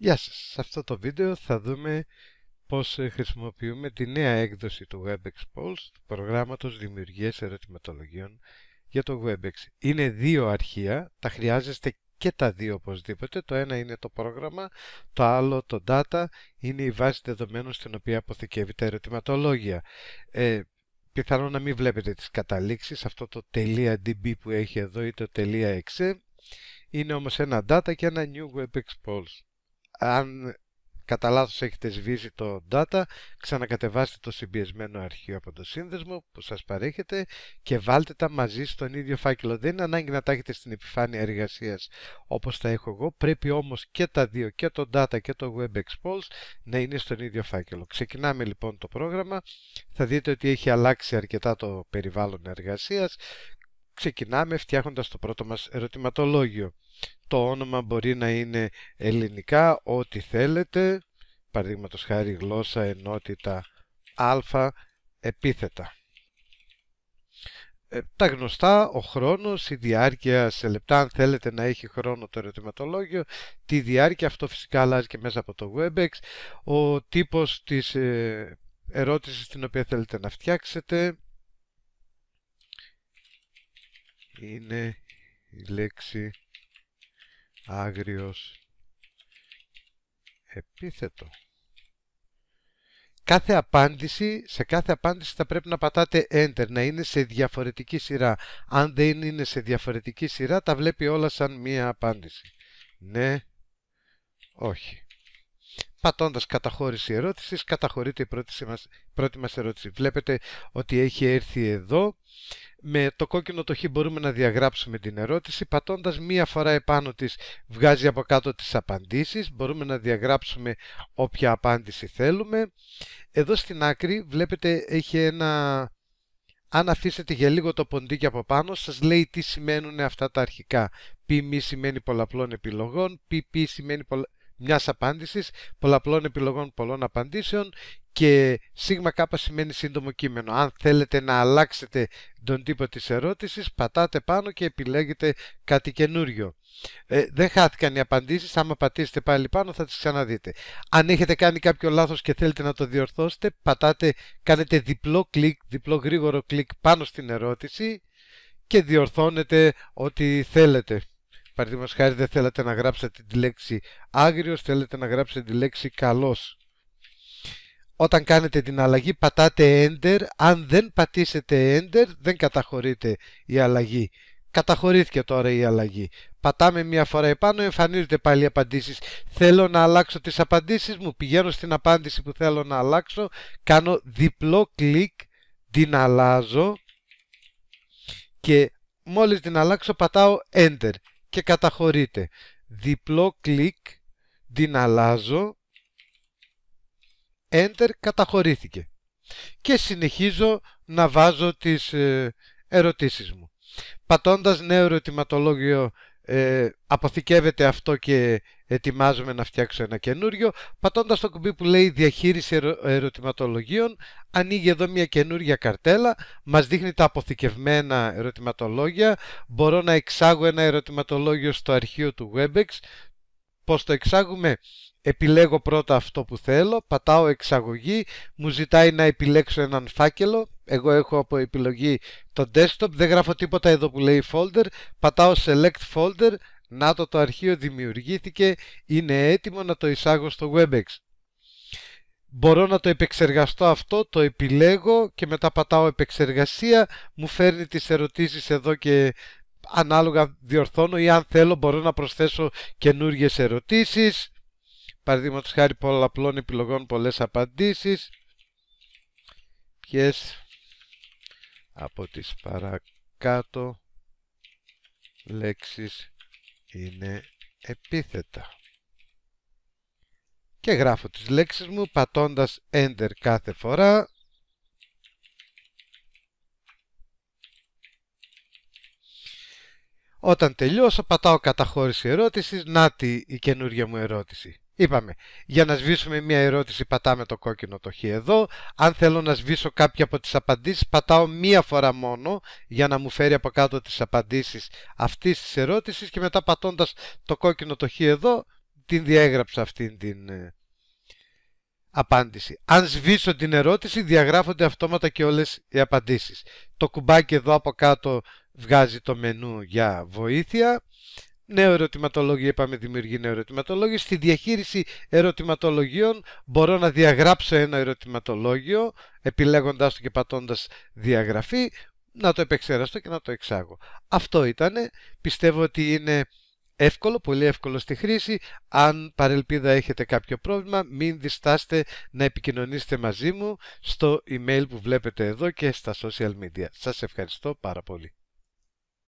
Γεια σας! Σε αυτό το βίντεο θα δούμε πώς χρησιμοποιούμε τη νέα έκδοση του WebEx Pulse, του προγράμματος δημιουργίας ερωτηματολογίων για το WebEx. Είναι δύο αρχεία, τα χρειάζεστε και τα δύο οπωσδήποτε. Το ένα είναι το πρόγραμμα, το άλλο το data, είναι η βάση δεδομένων στην οποία αποθηκεύει τα ερωτηματολόγια. Πιθανόν να μην βλέπετε τις καταλήξεις, αυτό το .db που έχει εδώ ή το .exe, είναι όμως ένα data και ένα new WebEx Pulse. Αν κατά λάθος έχετε σβήσει το data, ξανακατεβάστε το συμπιεσμένο αρχείο από το σύνδεσμο που σας παρέχετε και βάλτε τα μαζί στον ίδιο φάκελο. Δεν είναι ανάγκη να τα έχετε στην επιφάνεια εργασίας όπως τα έχω εγώ, πρέπει όμως και τα δύο, και το data και το WebEx Pulse, να είναι στον ίδιο φάκελο. Ξεκινάμε λοιπόν το πρόγραμμα, θα δείτε ότι έχει αλλάξει αρκετά το περιβάλλον εργασίας. Ξεκινάμε φτιάχνοντας το πρώτο μας ερωτηματολόγιο. Το όνομα μπορεί να είναι ελληνικά, ό,τι θέλετε, παραδείγματος χάρη γλώσσα, ενότητα, α, επίθετα. Τα γνωστά, ο χρόνος, η διάρκεια σε λεπτά, αν θέλετε να έχει χρόνο το ερωτηματολόγιο, τη διάρκεια, αυτό φυσικά αλλάζει και μέσα από το WebEx, ο τύπος της ερώτησης την οποία θέλετε να φτιάξετε, είναι η λέξη άγριος επίθετο. Σε κάθε απάντηση θα πρέπει να πατάτε Enter, να είναι σε διαφορετική σειρά. Αν δεν είναι σε διαφορετική σειρά, τα βλέπει όλα σαν μία απάντηση. Ναι, όχι. Πατώντας καταχώρηση ερώτησης, καταχωρείται η πρώτη μας ερώτηση. Βλέπετε ότι έχει έρθει εδώ. Με το κόκκινο το χ μπορούμε να διαγράψουμε την ερώτηση. Πατώντας μία φορά επάνω της βγάζει από κάτω τις απαντήσεις. Μπορούμε να διαγράψουμε όποια απάντηση θέλουμε. Εδώ στην άκρη βλέπετε έχει ένα... Αν αφήσετε για λίγο το ποντίκι από πάνω, σας λέει τι σημαίνουν αυτά τα αρχικά. Π' σημαίνει πολλαπλών επιλογών, π' σημαίνει μιας απάντησης, πολλαπλών επιλογών πολλών απαντήσεων και ΣΚ σημαίνει σύντομο κείμενο. Αν θέλετε να αλλάξετε τον τύπο της ερώτησης, πατάτε πάνω και επιλέγετε κάτι καινούριο. Δεν χάθηκαν οι απαντήσεις, άμα πατήσετε πάλι πάνω θα τις ξαναδείτε. Αν έχετε κάνει κάποιο λάθος και θέλετε να το διορθώσετε, κάνετε διπλό κλικ, διπλό γρήγορο κλικ πάνω στην ερώτηση και διορθώνετε ό,τι θέλετε. Παραδείγματος χάρη δεν θέλετε να γράψετε τη λέξη άγριος, θέλετε να γράψετε τη λέξη καλός. Όταν κάνετε την αλλαγή πατάτε Enter, αν δεν πατήσετε Enter δεν καταχωρείται η αλλαγή. Καταχωρήθηκε τώρα η αλλαγή. Πατάμε μία φορά επάνω, εμφανίζονται πάλι οι απαντήσεις. Θέλω να αλλάξω τις απαντήσεις μου, πηγαίνω στην απάντηση που θέλω να αλλάξω, κάνω διπλό κλικ, την αλλάζω και μόλις την αλλάξω πατάω Enter και καταχωρείται. Διπλό κλικ, την αλλάζω, Enter, καταχωρήθηκε. Και συνεχίζω να βάζω τις ερωτήσεις μου. Πατώντας νέο ερωτηματολόγιο αποθηκεύεται αυτό και ετοιμάζομαι να φτιάξω ένα καινούριο. Πατώντας το κουμπί που λέει διαχείριση ερωτηματολογίων, ανοίγει εδώ μια καινούρια καρτέλα, μας δείχνει τα αποθηκευμένα ερωτηματολόγια. Μπορώ να εξάγω ένα ερωτηματολόγιο στο αρχείο του WebEx. Πώς το εξάγουμε? Επιλέγω πρώτα αυτό που θέλω, πατάω εξαγωγή, μου ζητάει να επιλέξω έναν φάκελο. Εγώ έχω από επιλογή το desktop, δεν γράφω τίποτα εδώ που λέει folder, πατάω select folder, να το αρχείο δημιουργήθηκε, είναι έτοιμο να το εισάγω στο WebEx. Μπορώ να το επεξεργαστώ αυτό, το επιλέγω και μετά πατάω επεξεργασία, μου φέρνει τις ερωτήσεις εδώ και ανάλογα διορθώνω ή αν θέλω μπορώ να προσθέσω καινούργιες ερωτήσεις. Παραδείγματος χάρη πολλαπλών επιλογών πολλές απαντήσεις. Ποιες από τις παρακάτω λέξεις είναι επίθετα? Και γράφω τις λέξεις μου πατώντας Enter κάθε φορά. Όταν τελειώσω πατάω καταχώρηση ερώτησης, νάτι η καινούργια μου ερώτηση. Είπαμε, για να σβήσουμε μια ερώτηση πατάμε το κόκκινο το χ εδώ. Αν θέλω να σβήσω κάποια από τις απαντήσεις πατάω μία φορά μόνο για να μου φέρει από κάτω τις απαντήσεις αυτής της ερώτησης και μετά πατώντας το κόκκινο το χ εδώ την διέγραψα αυτήν την απάντηση. Αν σβήσω την ερώτηση, διαγράφονται αυτόματα και όλες οι απαντήσεις. Το κουμπάκι εδώ από κάτω βγάζει το μενού για βοήθεια. Νέο ερωτηματολόγιο, είπαμε, δημιουργεί νέο ερωτηματολόγιο. Στη διαχείριση ερωτηματολογίων μπορώ να διαγράψω ένα ερωτηματολόγιο επιλέγοντάς το και πατώντας διαγραφή, να το επεξεργαστώ και να το εξάγω. Αυτό ήτανε. Πιστεύω ότι είναι εύκολο, πολύ εύκολο στη χρήση. Αν παρελπίδα έχετε κάποιο πρόβλημα, μην διστάστε να επικοινωνήσετε μαζί μου στο email που βλέπετε εδώ και στα social media. Σας ευχαριστώ πάρα πολύ.